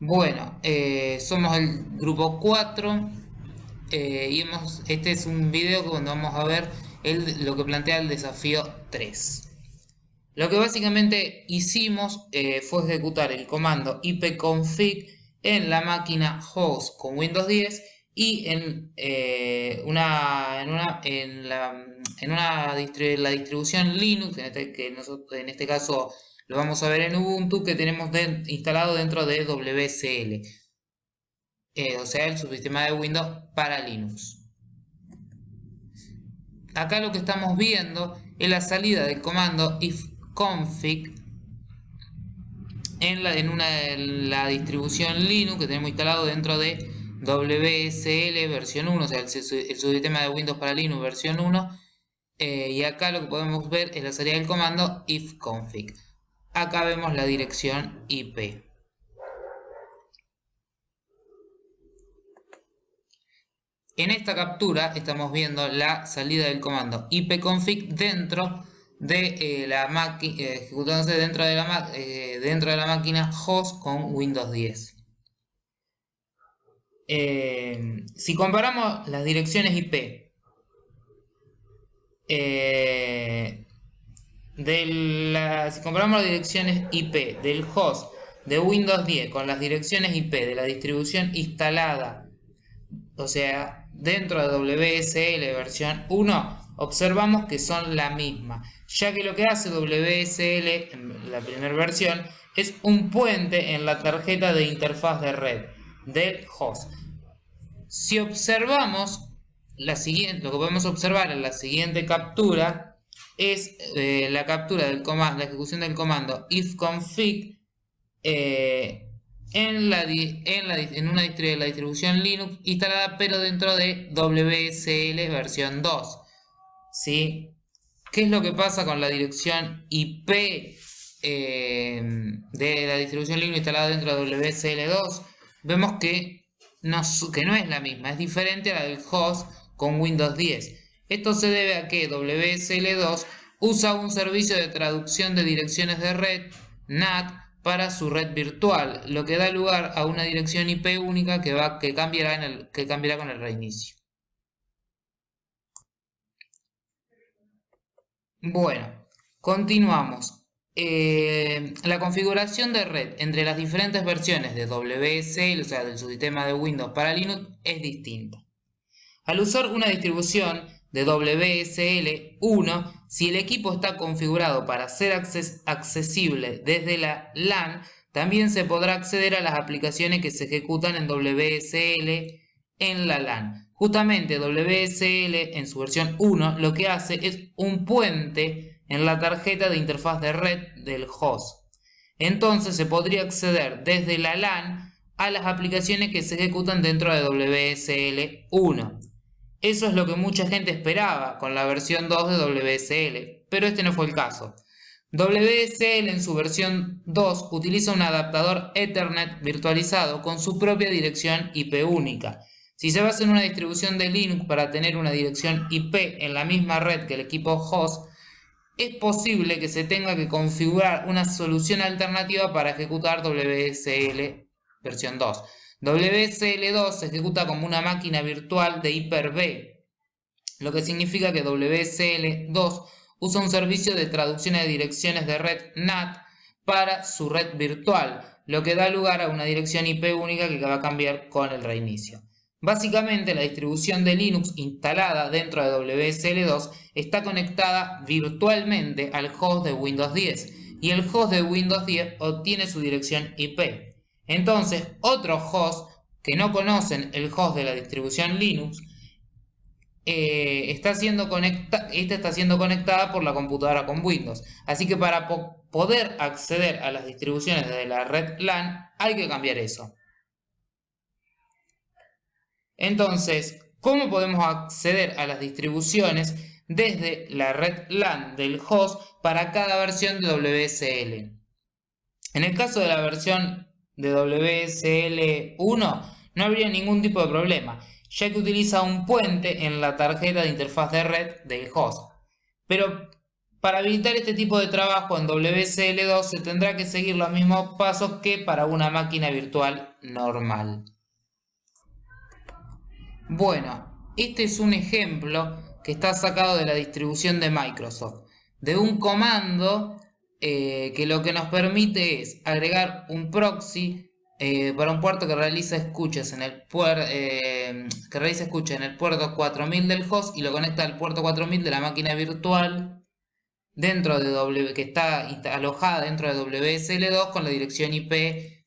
Bueno, somos el grupo 4 y este es un video donde vamos a ver lo que plantea el desafío 3. Lo que básicamente hicimos fue ejecutar el comando ipconfig en la máquina host con Windows 10 y la distribución Linux, en este caso lo vamos a ver en Ubuntu, que tenemos instalado dentro de WSL, o sea, el subsistema de Windows para Linux. Acá lo que estamos viendo es la salida del comando ifconfig en la distribución Linux que tenemos instalado dentro de WSL versión 1, o sea, el subsistema de Windows para Linux versión 1. Y acá lo que podemos ver es la salida del comando ifconfig. Acá vemos la dirección IP. En esta captura estamos viendo la salida del comando ipconfig dentro de la máquina, ejecutándose dentro de la máquina host con Windows 10. Si comparamos las direcciones IP si comparamos las direcciones IP del host de Windows 10 con las direcciones IP de la distribución instalada, o sea, dentro de WSL versión 1, observamos que son la misma, ya que lo que hace WSL en la primera versión es un puente en la tarjeta de interfaz de red del host. Si observamos lo que podemos observar en la siguiente captura es la captura del comando, la ejecución del comando ifconfig en la distribución Linux instalada, pero dentro de WSL versión 2. ¿Sí? ¿Qué es lo que pasa con la dirección IP de la distribución Linux instalada dentro de WSL 2? Vemos que no es la misma, es diferente a la del host con Windows 10. Esto se debe a que WSL2 usa un servicio de traducción de direcciones de red, NAT, para su red virtual, lo que da lugar a una dirección IP única que cambiará con el reinicio. Bueno, continuamos. La configuración de red entre las diferentes versiones de WSL, o sea, del subsistema de Windows para Linux, es distinta. Al usar una distribución de WSL 1, si el equipo está configurado para ser accesible desde la LAN, también se podrá acceder a las aplicaciones que se ejecutan en WSL en la LAN. Justamente WSL en su versión 1 lo que hace es un puente en la tarjeta de interfaz de red del host. Entonces se podría acceder desde la LAN a las aplicaciones que se ejecutan dentro de WSL 1. Eso es lo que mucha gente esperaba con la versión 2 de WSL, pero este no fue el caso. WSL en su versión 2 utiliza un adaptador Ethernet virtualizado con su propia dirección IP única. Si se basa en una distribución de Linux para tener una dirección IP en la misma red que el equipo host, es posible que se tenga que configurar una solución alternativa para ejecutar WSL versión 2. WSL2 se ejecuta como una máquina virtual de Hyper-V, lo que significa que WSL2 usa un servicio de traducción de direcciones de red NAT para su red virtual, lo que da lugar a una dirección IP única que va a cambiar con el reinicio. Básicamente, la distribución de Linux instalada dentro de WSL2 está conectada virtualmente al host de Windows 10 y el host de Windows 10 obtiene su dirección IP. Entonces, otros hosts que no conocen el host de la distribución Linux, está siendo conectada por la computadora con Windows. Así que para poder acceder a las distribuciones de la red LAN hay que cambiar eso. Entonces, ¿cómo podemos acceder a las distribuciones desde la red LAN del host para cada versión de WSL? En el caso de la versión de WSL 1 no habría ningún tipo de problema, ya que utiliza un puente en la tarjeta de interfaz de red del host. Pero Para habilitar este tipo de trabajo en WSL2 se tendrá que seguir los mismos pasos que para una máquina virtual normal. Bueno, este es un ejemplo que está sacado de la distribución de Microsoft, de un comando que lo que nos permite es agregar un proxy para un puerto que realiza escuchas en el puerto 4000 del host y lo conecta al puerto 4000 de la máquina virtual que está alojada dentro de WSL2 con la dirección IP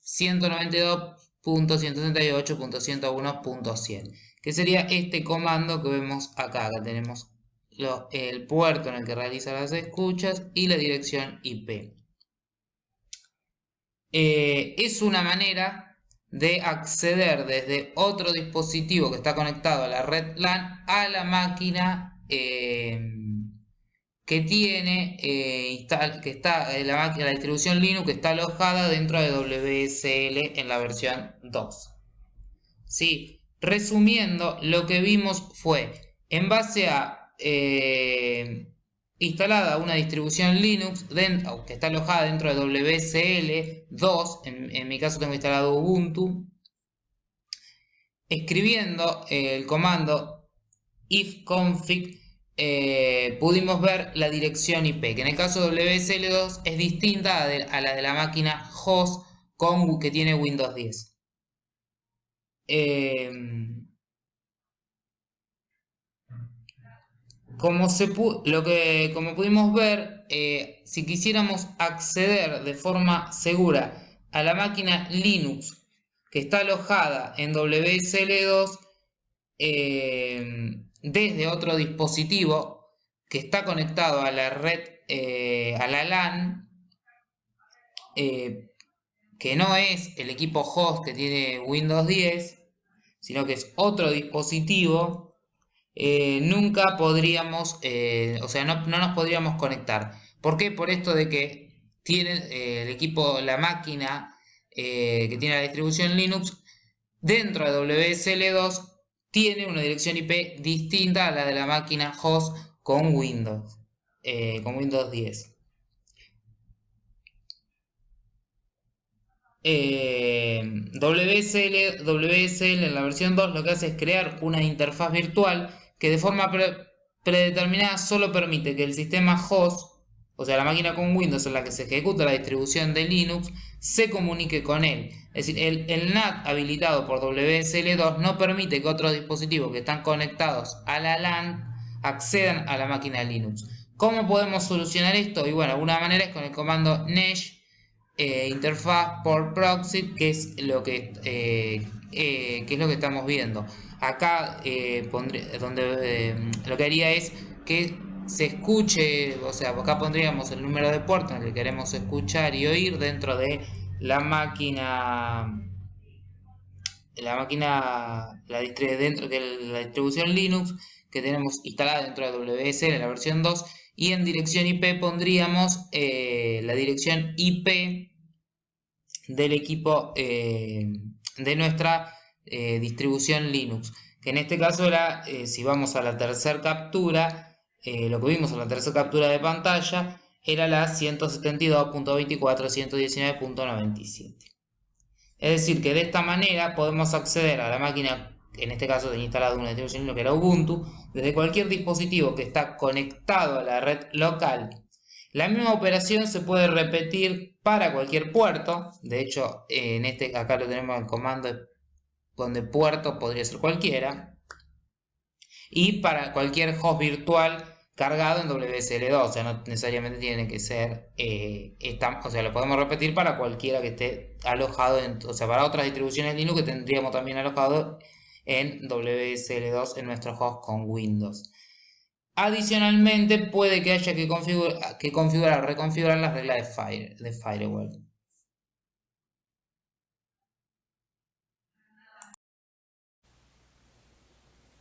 192.168.101.100, que sería este comando que vemos acá. Acá tenemos el puerto en el que realiza las escuchas y la dirección IP. Es una manera de acceder desde otro dispositivo que está conectado a la red LAN a la máquina que tiene la distribución Linux que está alojada dentro de WSL en la versión 2. ¿Sí? Resumiendo, lo que vimos fue, en base a instalada una distribución Linux que está alojada dentro de WSL 2, en mi caso tengo instalado Ubuntu, escribiendo el comando ifconfig pudimos ver la dirección IP, que en el caso de WSL2 es distinta a la de la máquina host que tiene Windows 10. Como pudimos ver, si quisiéramos acceder de forma segura a la máquina Linux que está alojada en WSL2 desde otro dispositivo que está conectado a la red, a la LAN, que no es el equipo host que tiene Windows 10, sino que es otro dispositivo, nunca podríamos, no nos podríamos conectar. ¿Por qué? Por esto de que tiene el equipo, la máquina que tiene la distribución Linux dentro de WSL2 tiene una dirección IP distinta a la de la máquina host con Windows 10. WSL en la versión 2 lo que hace es crear una interfaz virtual que de forma predeterminada solo permite que el sistema host, o sea la máquina con Windows en la que se ejecuta la distribución de Linux, se comunique con él. Es decir, el NAT habilitado por WSL2 no permite que otros dispositivos que están conectados a la LAN accedan a la máquina Linux. ¿Cómo podemos solucionar esto? Y bueno, alguna manera es con el comando nesh interfaz por proxy, que es lo que estamos viendo acá. Lo que haría es que se escuche, o sea, acá pondríamos el número de puerto en el que queremos escuchar y oír dentro de la máquina, dentro de la distribución Linux que tenemos instalada dentro de WSL en la versión 2, y en dirección IP pondríamos la dirección IP del equipo de nuestra distribución Linux, que en este caso era, si vamos a la tercera captura, lo que vimos en la tercera captura de pantalla era la 172.24.119.97. Es decir, que de esta manera podemos acceder a la máquina, en este caso tenía instalado una distribución Linux que era Ubuntu, desde cualquier dispositivo que está conectado a la red local. La misma operación se puede repetir para cualquier puerto. De hecho, acá lo tenemos en comando donde puerto podría ser cualquiera. Y para cualquier host virtual cargado en WSL2. O sea, no necesariamente tiene que ser o sea, lo podemos repetir para cualquiera que esté alojado o sea, para otras distribuciones Linux que tendríamos también alojado en WSL2 en nuestro host con Windows. Adicionalmente, puede que haya que configurar o reconfigurar las reglas de firewall.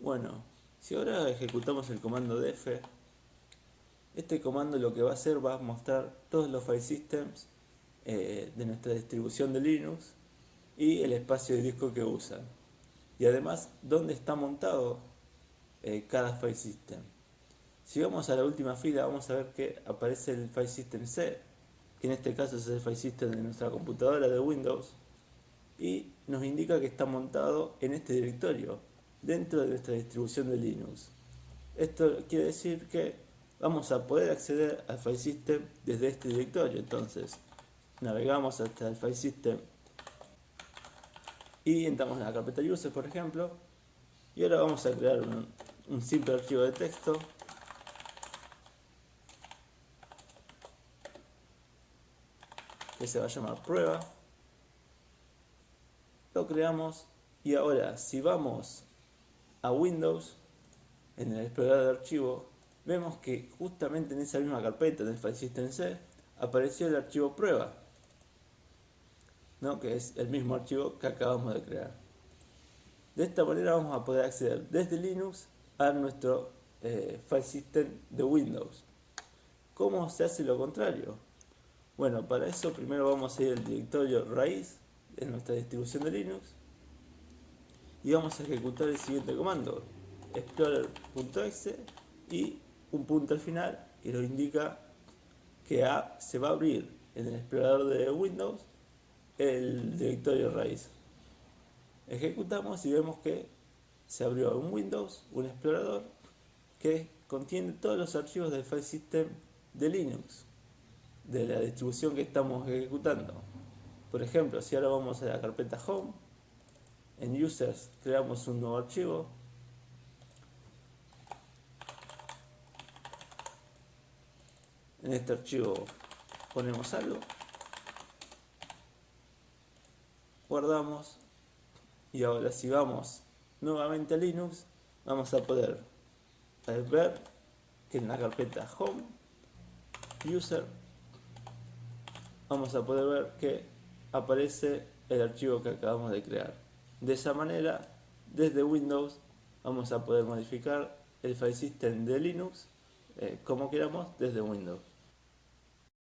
Bueno, si ahora ejecutamos el comando def, este comando lo que va a hacer va a mostrar todos los file systems de nuestra distribución de Linux y el espacio de disco que usan. Y además, dónde está montado cada file system. Si vamos a la última fila vamos a ver que aparece el File System C, que en este caso es el File System de nuestra computadora de Windows, y nos indica que está montado en este directorio, dentro de nuestra distribución de Linux. Esto quiere decir que vamos a poder acceder al File System desde este directorio. Entonces, navegamos hasta el File System y entramos en la carpeta User, por ejemplo, y ahora vamos a crear un simple archivo de texto que se va a llamar prueba. Lo creamos y ahora si vamos a Windows, en el explorador de archivo, vemos que justamente en esa misma carpeta del File System C apareció el archivo prueba, ¿no? Que es el mismo archivo que acabamos de crear. De esta manera vamos a poder acceder desde Linux a nuestro File System de Windows. ¿Cómo se hace lo contrario? Bueno, para eso primero vamos a ir al directorio raíz en nuestra distribución de Linux y vamos a ejecutar el siguiente comando: explorer.exe y un punto al final que nos indica que se va a abrir en el explorador de Windows el directorio raíz. Ejecutamos y vemos que se abrió en Windows un explorador que contiene todos los archivos del File System de Linux, de la distribución que estamos ejecutando. Por ejemplo, si ahora vamos a la carpeta Home, en Users creamos un nuevo archivo. En este archivo ponemos algo, guardamos y ahora si vamos nuevamente a Linux vamos a poder ver que en la carpeta Home, User, vamos a poder ver que aparece el archivo que acabamos de crear. De esa manera, desde Windows vamos a poder modificar el File System de Linux como queramos desde Windows.